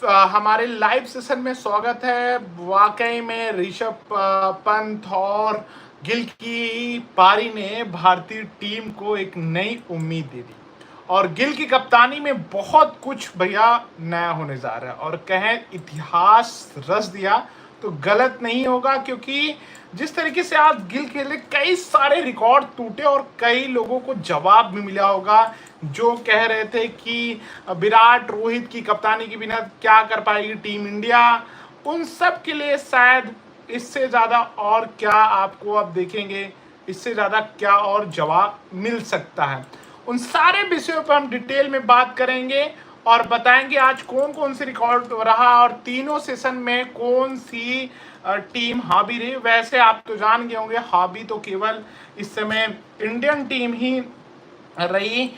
हमारे live session में स्वागत है। वाकई में ऋषभ पंत और गिल की पारी ने भारतीय टीम को एक नई उम्मीद दे दी और गिल की कप्तानी में बहुत कुछ भैया नया होने जा रहा है और कहें इतिहास रच दिया तो गलत नहीं होगा, क्योंकि जिस तरीके से आज गिल खेले कई सारे रिकॉर्ड टूटे और कई लोगों को जवाब भी मिला होगा जो कह रहे थे कि विराट रोहित की कप्तानी के बिना क्या कर पाएगी टीम इंडिया। उन सब के लिए शायद इससे ज़्यादा और क्या आपको अब देखेंगे, इससे ज़्यादा क्या और जवाब मिल सकता है। उन सारे विषयों पर हम डिटेल में बात करेंगे और बताएंगे आज कौन कौन सी रिकॉर्ड रहा और तीनों सेशन में कौन सी टीम हावी रही। वैसे आप तो जान गए होंगे हावी तो केवल इस समय इंडियन टीम ही रही,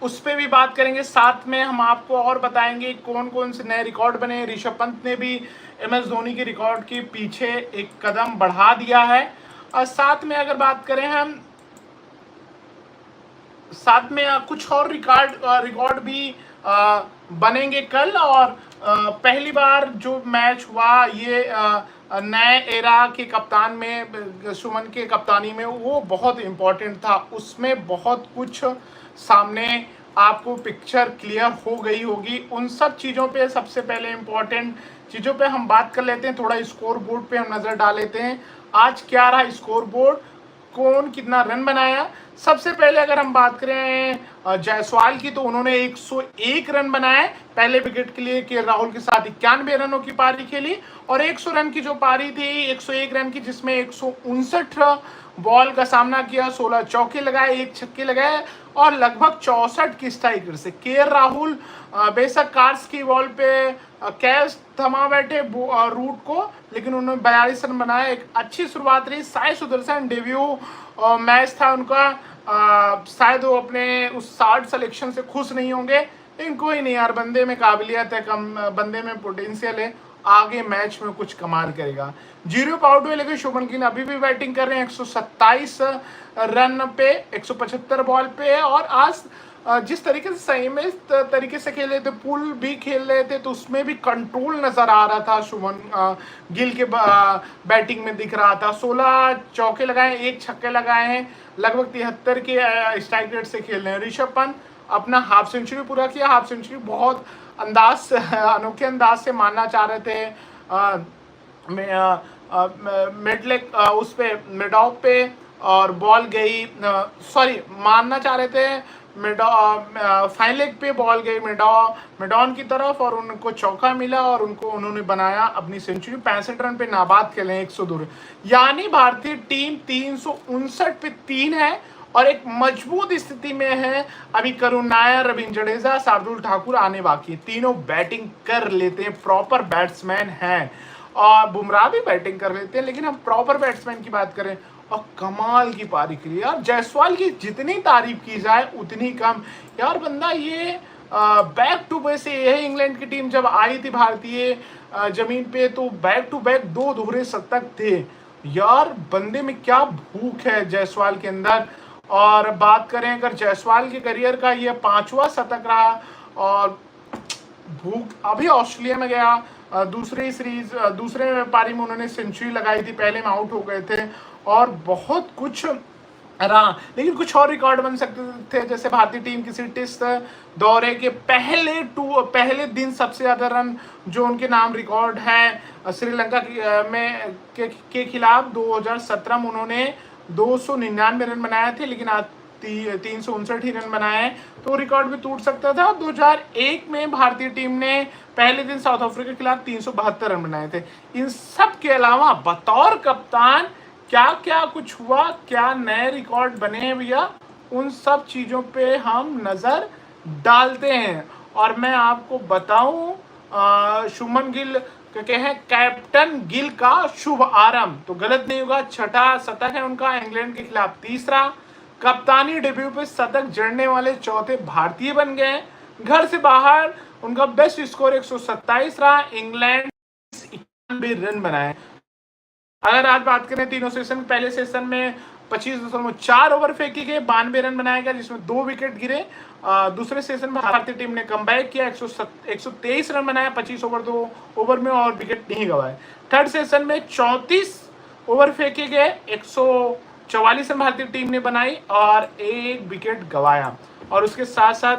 उस पर भी बात करेंगे। साथ में हम आपको और बताएंगे कौन कौन से नए रिकॉर्ड बने। ऋषभ पंत ने भी MS धोनी के रिकॉर्ड के पीछे एक कदम बढ़ा दिया है। और साथ में अगर बात करें हम, साथ में कुछ और रिकॉर्ड भी बनेंगे कल। और पहली बार जो मैच हुआ ये नए एरा के कप्तान में सुमन के कप्तानी में, वो बहुत इम्पोर्टेंट था। उसमें बहुत कुछ सामने आपको पिक्चर क्लियर हो गई होगी। उन सब चीज़ों पे सबसे पहले इम्पोर्टेंट चीज़ों पे हम बात कर लेते हैं। थोड़ा स्कोर बोर्ड पे हम नज़र डाल लेते हैं आज क्या रहा स्कोर बोर्ड, कौन कितना रन बनाया। सबसे पहले अगर हम बात करें जायसवाल की तो उन्होंने 101 रन बनाए। पहले विकेट के लिए के राहुल के साथ 91 रनों की पारी खेली और 100 रन की जो पारी थी 101 रन की, जिसमें 159 बॉल का सामना किया, 16 चौके लगाए, 1 छक्के लगाए और लगभग 64 की स्ट्राइक रेट से। के राहुल बेशक कार्स की बॉल पे कैच थमा बैठे रूट को, लेकिन उन्होंने 42 रन बनाया। एक अच्छी शुरुआत रही। साई सुदर्शन डेब्यू मैच था उनका, शायद वो अपने उस 60 सिलेक्शन से खुश नहीं होंगे, लेकिन कोई नहीं यार, बंदे में काबिलियत है, कम बंदे में पोटेंशियल है, आगे मैच में कुछ कमाल करेगा। 0 पे आउट हुए, लेकिन शुभमन गिल अभी भी बैटिंग कर रहे हैं 127 रन पे 175 बॉल पे। और आज जिस तरीके से सही में तरीके से खेल रहे थे, पुल भी खेल रहे थे, तो उसमें भी कंट्रोल नजर आ रहा था। शुभमन गिल के बैटिंग में दिख रहा था। 16 चौके लगाए, 1 छक्के लगाए हैं, लगभग 73 के स्ट्राइक रेट से खेल रहे हैं। ऋषभ पंत अपना हाफ सेंचुरी पूरा किया। हाफ सेंचुरी बहुत अंदाज से, अनोखे अंदाज से मानना चाह रहे थे मिडलेग उस पे मिडॉक पे, और बॉल गई, सॉरी मानना चाह रहे थे फाइन लेग पे बॉल गई मिडॉन की तरफ और उनको चौका मिला और उन्होंने बनाया अपनी सेंचुरी। 65 रन पे नाबाद खेले 102 रन, यानी भारतीय टीम 359 पे 3 है और एक मजबूत स्थिति में है। अभी करुण नायर, रविंद्र जडेजा, शार्दुल ठाकुर आने बाकी, तीनों बैटिंग कर लेते हैं, प्रॉपर बैट्समैन हैं। और बुमराह भी बैटिंग कर लेते हैं, लेकिन हम प्रॉपर बैट्समैन की बात करें और कमाल की पारी के लिए यार, जायसवाल की जितनी तारीफ की जाए उतनी कम। यार बंदा ये बैक टू बैक से, यह इंग्लैंड की टीम जब आई थी भारतीय जमीन पे तो बैक टू बैक 2 दोहरे शतक थे। यार बंदे में क्या भूख है जायसवाल के अंदर। और बात करें अगर जायसवाल के करियर का ये 5वां शतक रहा और भूख, अभी ऑस्ट्रेलिया में गया दूसरे पारी में उन्होंने सेंचुरी लगाई थी, पहले में आउट हो गए थे और बहुत कुछ रहा। लेकिन कुछ और रिकॉर्ड बन सकते थे, जैसे भारतीय टीम किसी टेस्ट दौरे के पहले दिन सबसे ज्यादा रन जो उनके नाम रिकॉर्ड है श्रीलंका के खिलाफ 2017 में उन्होंने 299 रन बनाए थे, लेकिन आज 359 ही रन बनाए, तो रिकॉर्ड भी टूट सकता था। 2001 में भारतीय टीम ने पहले दिन साउथ अफ्रीका के खिलाफ 372 रन बनाए थे। इन सब के अलावा बतौर कप्तान क्या क्या कुछ हुआ, क्या नए रिकॉर्ड बने हैं भैया, उन सब चीज़ों पे हम नज़र डालते हैं। और मैं आपको बताऊं शुभमन गिल कहते हैं कैप्टन गिल का शुभ आरंभ, तो गलत नहीं होगा। 6ठा शतक है उनका, इंग्लैंड के खिलाफ 3रा, कप्तानी डेब्यू पे शतक जड़ने वाले 4थे भारतीय बन गए। घर से बाहर उनका बेस्ट स्कोर 127 रहा, इंग्लैंड 91 रन बनाए। अगर आज बात करें तीनों सेशन, पहले सेशन में 25.4 ओवर फेंके गए, 92 रन बनाया गया जिसमें 2 विकेट गिरे। दूसरे सेशन में भारतीय टीम ने कमबैक किया, 123 रन बनाया 25 ओवर 2 ओवर में और विकेट नहीं गंवाए। थर्ड सेशन में 34 ओवर फेंके गए, 144 रन भारतीय टीम ने बनाई और 1 विकेट गंवाया। और उसके साथ साथ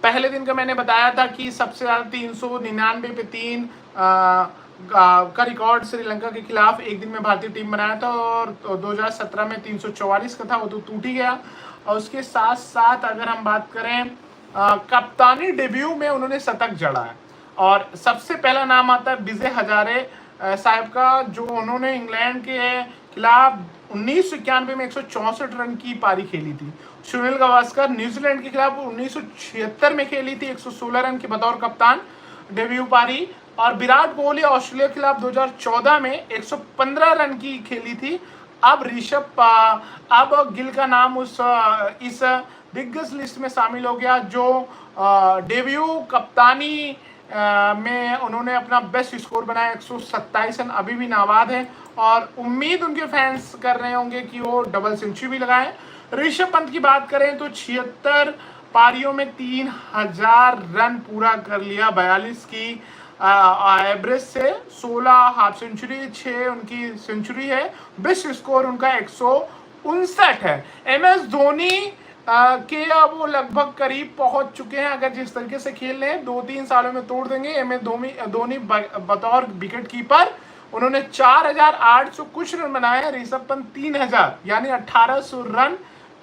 पहले दिन का मैंने बताया था कि सबसे ज्यादा 399 पे 3 का रिकॉर्ड श्रीलंका के खिलाफ एक दिन में भारतीय टीम बनाया था और 2017 में 344 का था, वो तो टूट ही गया। और उसके साथ साथ अगर हम बात करें कप्तानी डेब्यू में उन्होंने शतक जड़ा है और सबसे पहला नाम आता है विजय हजारे साहब का, जो उन्होंने इंग्लैंड के खिलाफ 1991 में 164 रन की पारी खेली थी। सुनील गावस्कर न्यूजीलैंड के खिलाफ 1976 में खेली थी 116 रन की बतौर कप्तान डेब्यू पारी। और विराट कोहली ऑस्ट्रेलिया के खिलाफ 2014 में 115 रन की खेली थी। अब अब गिल का नाम इस दिग्गज लिस्ट में शामिल हो गया जो डेब्यू कप्तानी में उन्होंने अपना बेस्ट स्कोर बनाया, 127 रन, अभी भी नाबाद है और उम्मीद उनके फैंस कर रहे होंगे कि वो डबल सेंचुरी भी लगाएं। ऋषभ पंत की बात करें तो 76 पारियों में 3000 रन पूरा कर लिया, 42 की एवरेज से, 16 हाफ सेंचुरी, 6 उनकी सेंचुरी है। बेस्ट स्कोर उनका 159 है। MS धोनी के अब वो लगभग करीब पहुंच चुके हैं, अगर जिस तरीके से खेल रहे हैं 2-3 सालों में तोड़ देंगे। MS धोनी बतौर विकेट कीपर उन्होंने 4800 कुछ रन बनाए, ऋषभ पंत 3000 यानी 1800 रन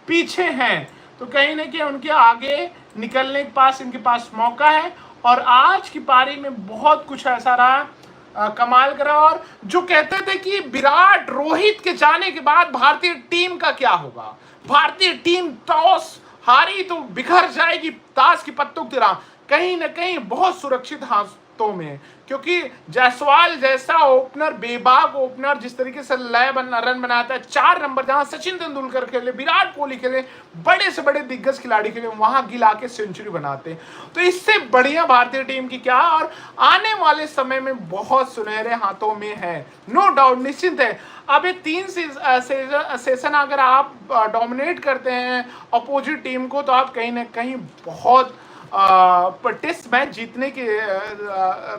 पीछे हैं। तो कहीं ना कहीं उनके आगे निकलने के पास इनके पास मौका है। और आज की पारी में बहुत कुछ ऐसा रहा कमाल करा। और जो कहते थे कि विराट रोहित के जाने के बाद भारतीय टीम का क्या होगा, भारतीय टीम टॉस हारी तो बिखर जाएगी ताश की पत्तों की तरह, कहीं ना कहीं बहुत सुरक्षित हाथों में, क्योंकि जायसवाल जैसा ओपनर, बेबाक ओपनर, जिस तरीके से रन बनाता है, 4 नंबर जहां सचिन तेंदुलकर खेले, विराट कोहली खेले, बड़े से बड़े दिग्गज खिलाड़ी खेले, वहां गिला के सेंचुरी बनाते। तो इससे बढ़िया भारतीय टीम की क्या, और आने वाले समय में बहुत सुनहरे हाथों में है, नो डाउट, निश्चित है। अब ये 3 सेशन अगर आप डोमिनेट करते हैं अपोजिट टीम को तो आप कहीं ना कहीं बहुत टेस्ट मैच जीतने की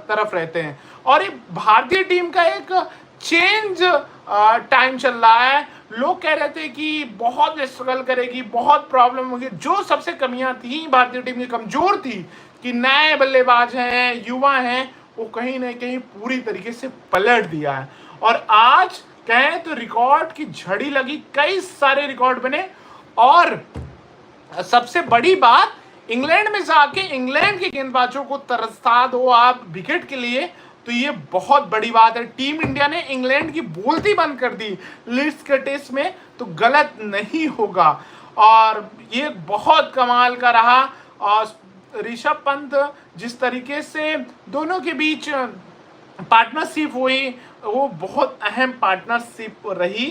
तरफ रहते हैं। और ये भारतीय टीम का एक चेंज टाइम चल रहा है। लोग कह रहे थे कि बहुत स्ट्रगल करेगी, बहुत प्रॉब्लम होगी, जो सबसे कमियां थी भारतीय टीम की, कमजोर थी कि नए बल्लेबाज हैं, युवा हैं, वो कहीं ना कहीं पूरी तरीके से पलट दिया है। और आज कहें तो रिकॉर्ड की झड़ी लगी, कई सारे रिकॉर्ड बने। और सबसे बड़ी बात, इंग्लैंड में जाके इंग्लैंड के गेंदबाजों को तरसा दो आप विकेट के लिए, तो ये बहुत बड़ी बात है। टीम इंडिया ने इंग्लैंड की बोलती बंद कर दी लीड्स के टेस्ट में, तो गलत नहीं होगा। और ये बहुत कमाल का रहा। और ऋषभ पंत जिस तरीके से दोनों के बीच पार्टनरशिप हुई, वो बहुत अहम पार्टनरशिप रही।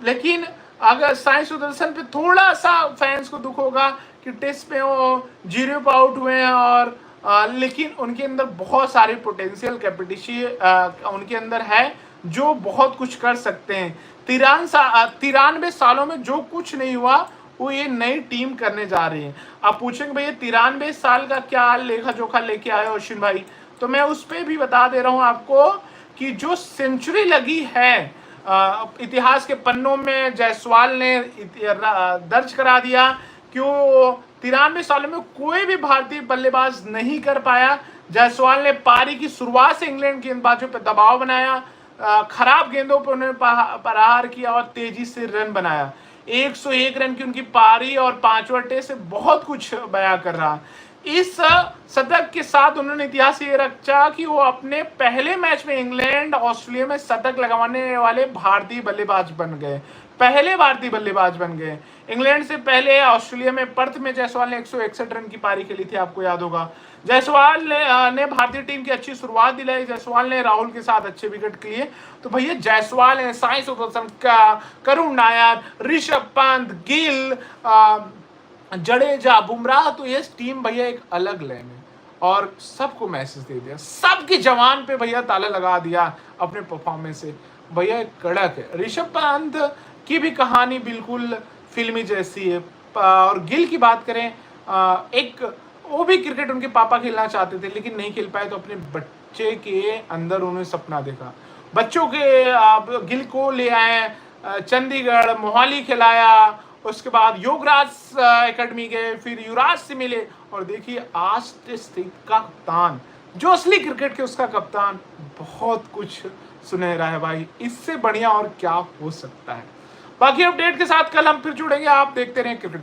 लेकिन अगर साई सुदर्शन पे थोड़ा सा फैंस को दुख होगा कि टेस्ट पे वो 0 पे आउट हुए हैं, और लेकिन उनके अंदर बहुत सारी पोटेंशियल कैपेसिटी उनके अंदर है, जो बहुत कुछ कर सकते हैं। 93 सालों में जो कुछ नहीं हुआ वो ये नई टीम करने जा रही है। आप पूछेंगे भैया 93 साल का क्या लेखा जोखा लेके आए हो अश्विन भाई, तो मैं उस पर भी बता दे रहा हूँ आपको कि जो सेंचुरी लगी है इतिहास के पन्नों में, जायसवाल ने दर्ज करा दिया कि वो 93 सालों में कोई भी भारतीय बल्लेबाज नहीं कर पाया। जायसवाल ने पारी की शुरुआत से इंग्लैंड गेंदबाजों पर दबाव बनाया, खराब गेंदों पर उन्होंने प्रहार किया और तेजी से रन बनाया। 101 रन की उनकी पारी और 5वां टेस्ट से बहुत कुछ बयां कर रहा। इस शतक के साथ उन्होंने इतिहास ये रचा कि वो अपने पहले मैच में इंग्लैंड ऑस्ट्रेलिया में शतक लगाने वाले भारतीय बल्लेबाज बन गए, पहले भारतीय बल्लेबाज बन गए। इंग्लैंड से पहले ऑस्ट्रेलिया में पर्थ में जायसवाल ने 161 रन की पारी खेली थी, आपको याद होगा। जायसवाल ने भारतीय टीम की अच्छी शुरुआत दिलाई, जायसवाल ने राहुल के साथ अच्छे विकेट लिए। तो भैया जायसवाल है, साई सुदर्शन, करुण नायर, ऋषभ पंत, गिल, जडेजा, बुमराह, तो ये टीम भैया एक अलग लेन है और सबको मैसेज दे दिया, सबकी जवान पे भैया ताला लगा दिया अपने परफॉर्मेंस से। भैया कड़क है। ऋषभ पंत की भी कहानी बिल्कुल फिल्मी जैसी है। और गिल की बात करें, एक वो भी क्रिकेट उनके पापा खेलना चाहते थे लेकिन नहीं खेल पाए, तो अपने बच्चे के अंदर उन्होंने सपना देखा। बच्चों के गिल को ले आए चंडीगढ़, मोहाली खिलाया, उसके बाद योगराज एकेडमी गए, फिर युवराज से मिले, और देखिए आज टेस्ट का कप्तान, जो असली क्रिकेट के उसका कप्तान, बहुत कुछ सुनहरा है भाई। इससे बढ़िया और क्या हो सकता है। बाकी अपडेट के साथ कल हम फिर जुड़ेंगे। आप देखते रहें क्रिकेट।